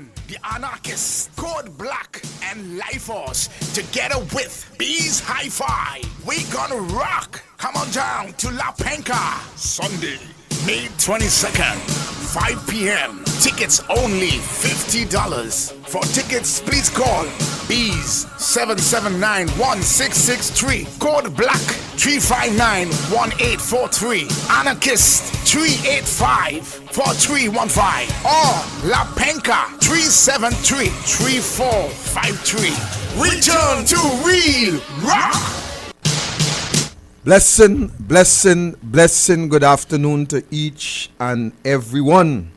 Again, the anarchists, Code Black, and Lifeforce, together with Bees Hi-Fi. We gonna rock. Come on down to La Penca, Sunday, May 22nd, 5 p.m. Tickets only $50. For tickets, please call Bees 779-1663, Code Black 359-1843, Anarchist 385-4315, or La Penca 373-3453. Return to real rock. Blessing, good afternoon to each and everyone.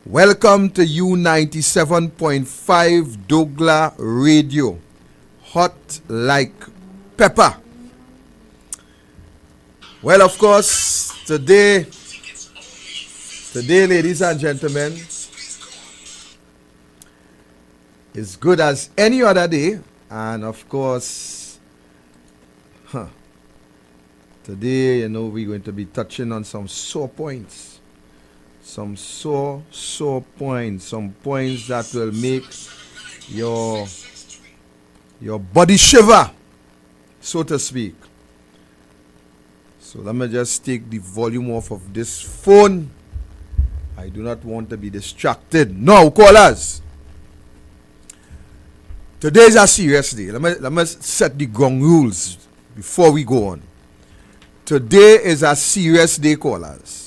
Welcome to U97.5 douglAR Radio, hot like pepper. Well, of course, today, ladies and gentlemen, is good as any other day, and of course, today, we're going to be touching on some sore points. Some sore points. Some points that will make your body shiver, so to speak. So let me just take the volume off of this phone. I do not want to be distracted. No, callers. Today is a serious day. Let me set the ground rules before we go on. Today is a serious day, callers.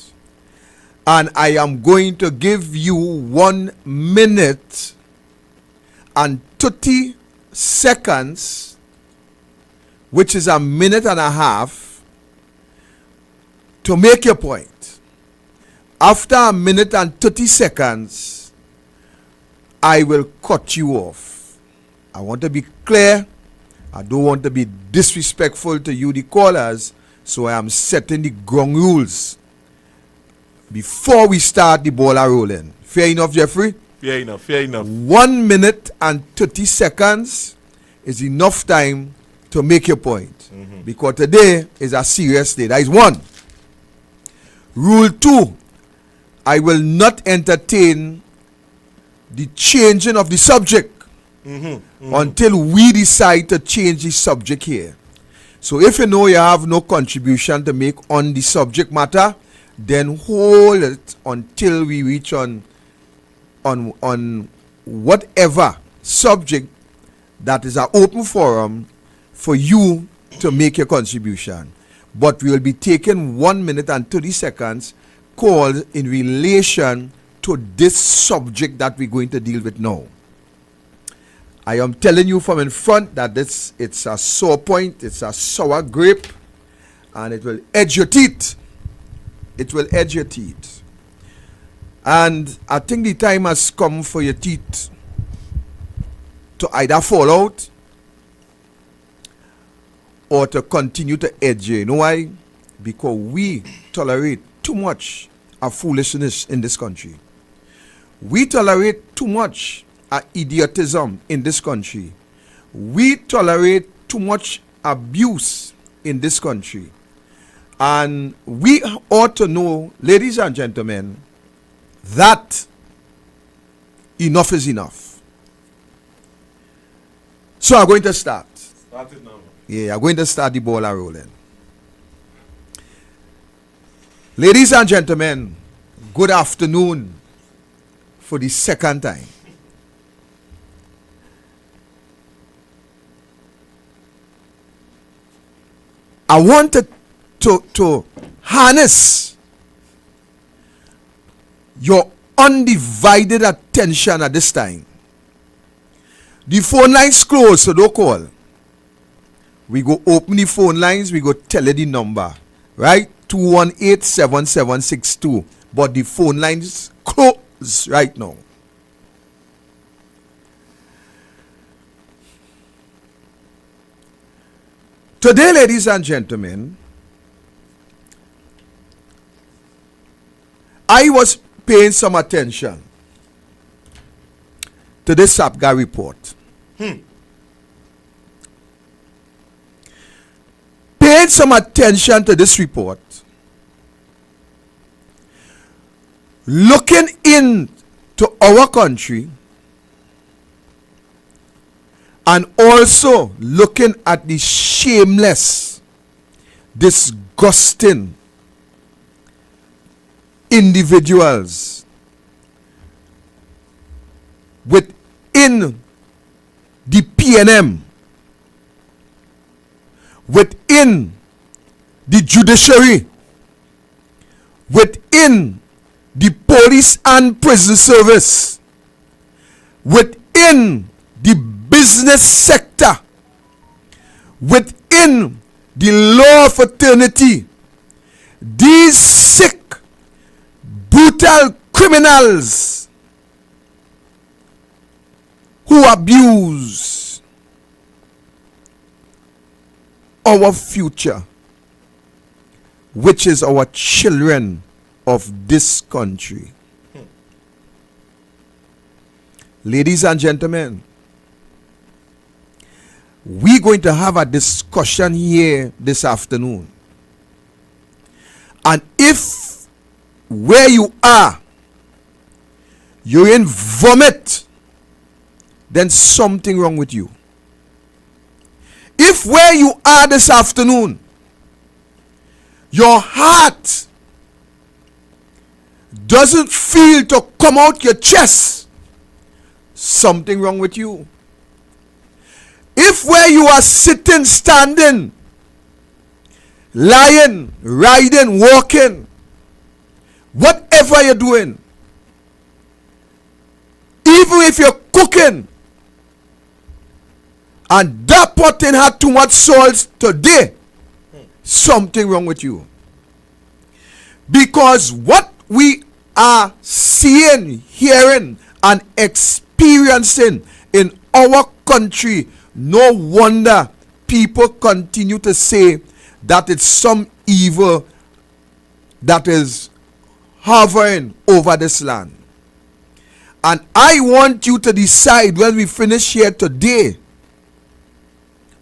And I am going to give you 1 minute and 30 seconds, which is a minute and a half, to make your point. After a minute and 30 seconds, I will cut you off. I want to be clear. I don't want to be disrespectful to you, the callers. So I am setting the ground rules before we start the ball rolling. Fair enough, Jeffrey? Fair enough. 1 minute and 30 seconds is enough time to make your point. Mm-hmm. Because today is a serious day. That is one. Rule 2. I will not entertain the changing of the subject until we decide to change the subject here. So if you know you have no contribution to make on the subject matter, then hold it until we reach on whatever subject that is an open forum for you to make your contribution. But we will be taking 1 minute and 30 seconds called in relation to this subject that we're going to deal with now. I am telling you from in front that it's a sore point, it's a sour grape, and it will edge your teeth. It will edge your teeth. And I think the time has come for your teeth to either fall out or to continue to edge you. You know why? Because we tolerate too much of foolishness in this country. We tolerate too much idiotism in this country. We tolerate too much abuse in this country. And we ought to know, ladies and gentlemen, that enough is enough. So I'm going to start. Start it now. Yeah, I'm going to start the ball rolling. Ladies and gentlemen, good afternoon for the second time. I wanted to harness your undivided attention at this time. The phone lines closed, so don't call. We go open the phone lines, we go tell you the number, right? 218-7762. But the phone lines closed right now. Today, ladies and gentlemen, I was paying some attention to this SAPGA report. Paying some attention to this report, looking into our country and also looking at the shameless, disgusting individuals within the PNM, within the judiciary, within the police and prison service, within the business sector, within the law fraternity. These sick, brutal criminals who abuse our future, which is our children of this country. Ladies and gentlemen, we're going to have a discussion here this afternoon. And if where you are, you're in vomit, then something wrong with you. If where you are this afternoon, your heart doesn't feel to come out your chest, something wrong with you. If where you are sitting, standing, lying, riding, walking, whatever you're doing, even if you're cooking, and that pot in had too much salt today, something wrong with you. Because what we are seeing, hearing, and experiencing in our country, no wonder people continue to say that it's some evil that is hovering over this land. And I want you to decide when we finish here today,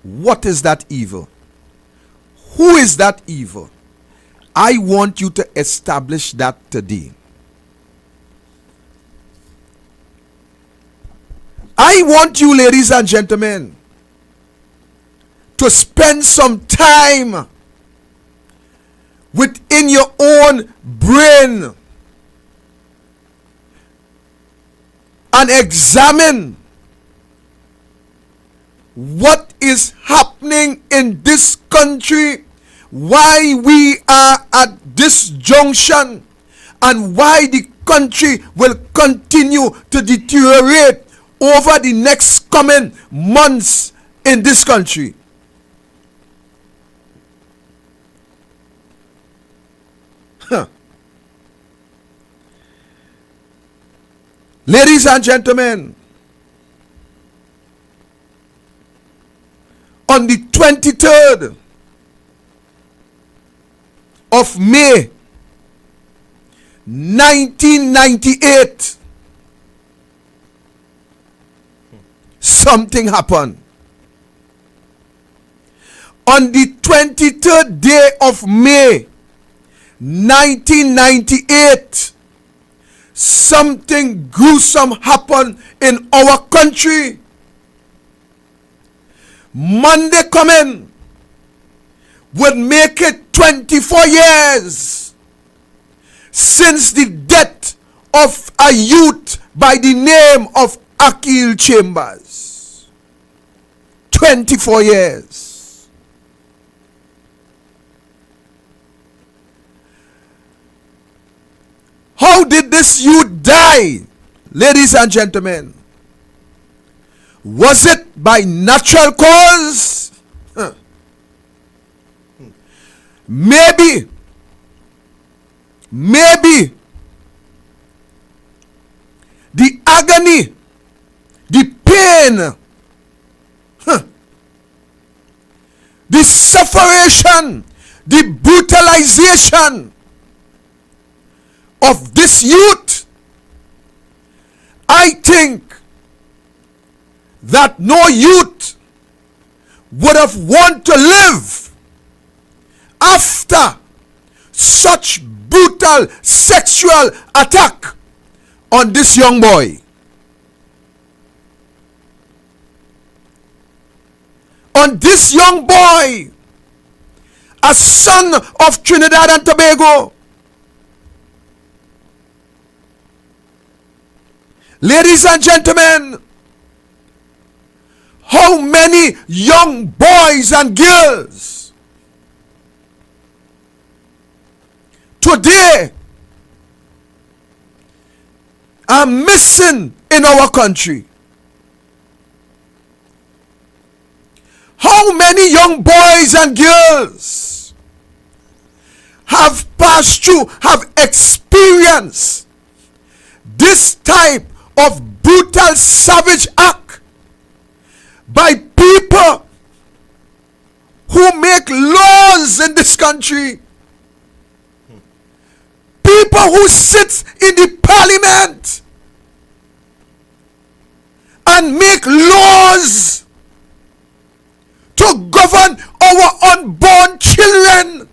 what is that evil? Who is that evil? I want you to establish that today. I want you, ladies and gentlemen, to spend some time within your own brain and examine what is happening in this country, why we are at this junction, and why the country will continue to deteriorate over the next coming months in this country. Ladies and gentlemen, on the 23rd of May 1998, something happened. On the 23rd day of May 1998, something gruesome happened in our country. Monday coming would make it 24 years since the death of a youth by the name of Akhil Chambers. 24 years. How did this youth die, ladies and gentlemen? Was it by natural cause? Maybe the agony, the pain, the sufferation, the brutalization of this youth, I think that no youth would have wanted to live after such brutal sexual attack on this young boy. on this young boy, a son of Trinidad and Tobago. Ladies and gentlemen, how many young boys and girls today are missing in our country? How many young boys and girls have passed through, have experienced this type of brutal, savage act by people who make laws in this country? People who sit in the parliament and make laws to govern our unborn children.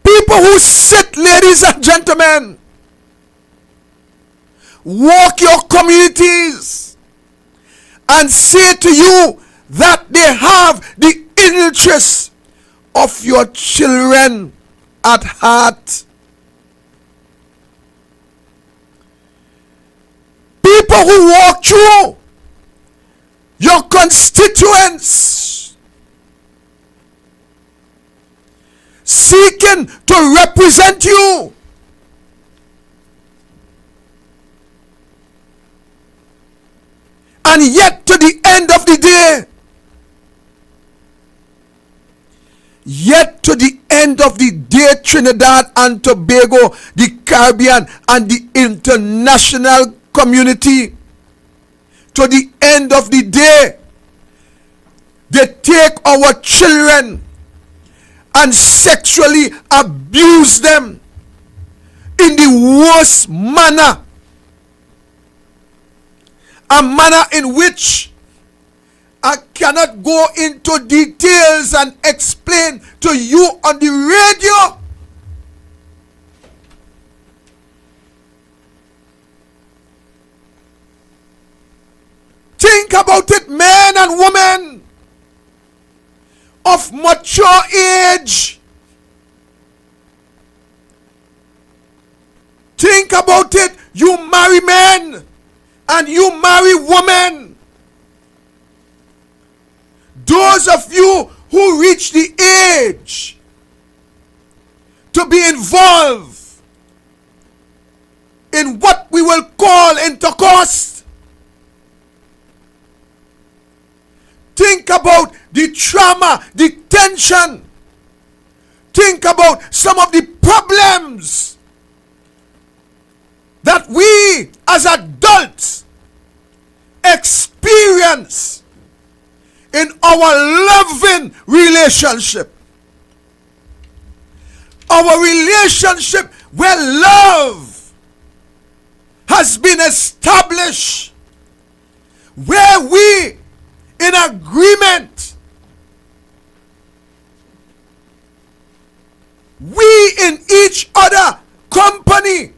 People who sit, ladies and gentlemen, walk your communities and say to you that they have the interest of your children at heart. People who walk through your constituents seeking to represent you, and yet to the end of the day, Trinidad and Tobago, the Caribbean, and the international community, to the end of the day, they take our children and sexually abuse them in the worst manner, a manner in which I cannot go into details and explain to you on the radio. Think about it, men and women of mature age. Think about it, you marry men and you marry women. Those of you who reach the age to be involved in what we will call intercourse, think about the trauma, the tension. Think about some of the problems that we as adults experience in our loving relationship. Our relationship where love has been established, where we in agreement, we in each other company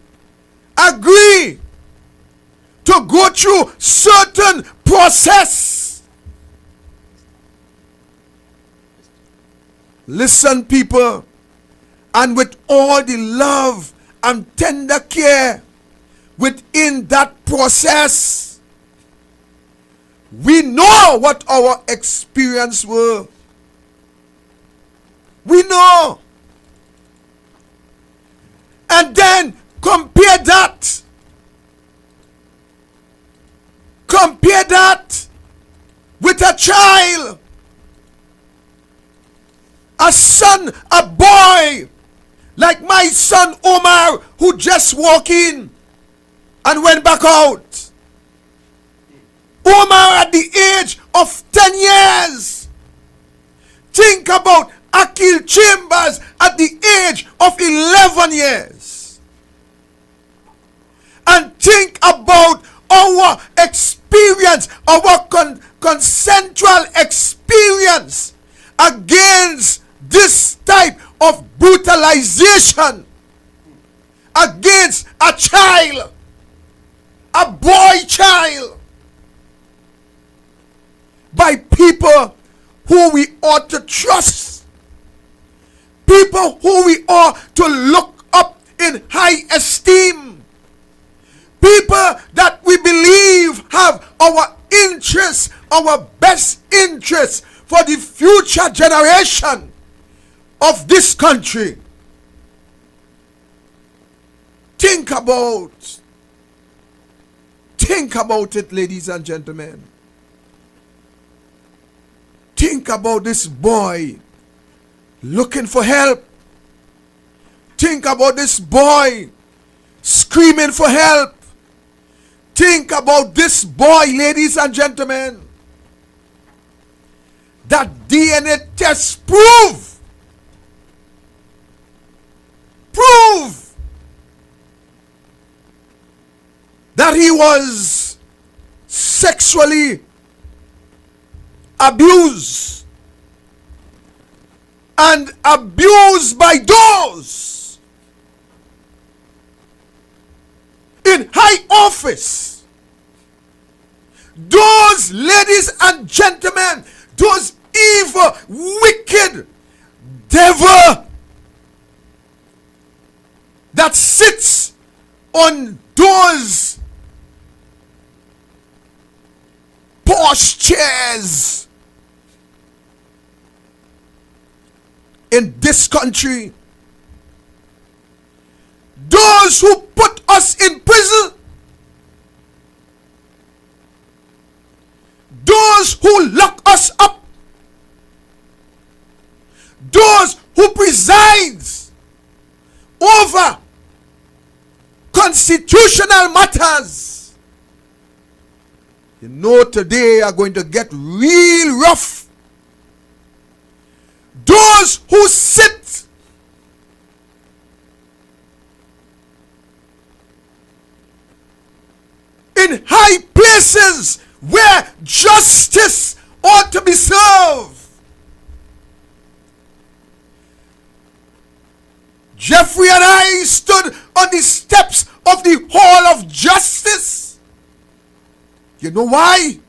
agree to go through certain process. Listen, people, and with all the love and tender care within that process, we know what our experience were. We know. And then compare that with a child, a son, a boy, like my son Omar, who just walked in and went back out. Omar at the age of 10 years. Think about Akhil Chambers at the age of 11 years. And think about our experience, our consensual experience against this type of brutalization. against a child, a boy child, by people who we ought to trust, people who we ought to look up in high esteem, people that we believe have our interests, our best interests for the future generation of this country. Think about it, ladies and gentlemen. Think about this boy looking for help. Think about this boy screaming for help. Think about this boy, ladies and gentlemen, that DNA tests prove that he was sexually abused, and abused by those in high office, those, ladies and gentlemen, those evil, wicked devil that sits on those posh chairs in this country, those who put us in prison, those who lock us up, those who presides over constitutional matters, you know, today are going to get real rough. Those who sit in high places where justice ought to be served. Jeffrey and I stood on the steps of the Hall of Justice. You know why?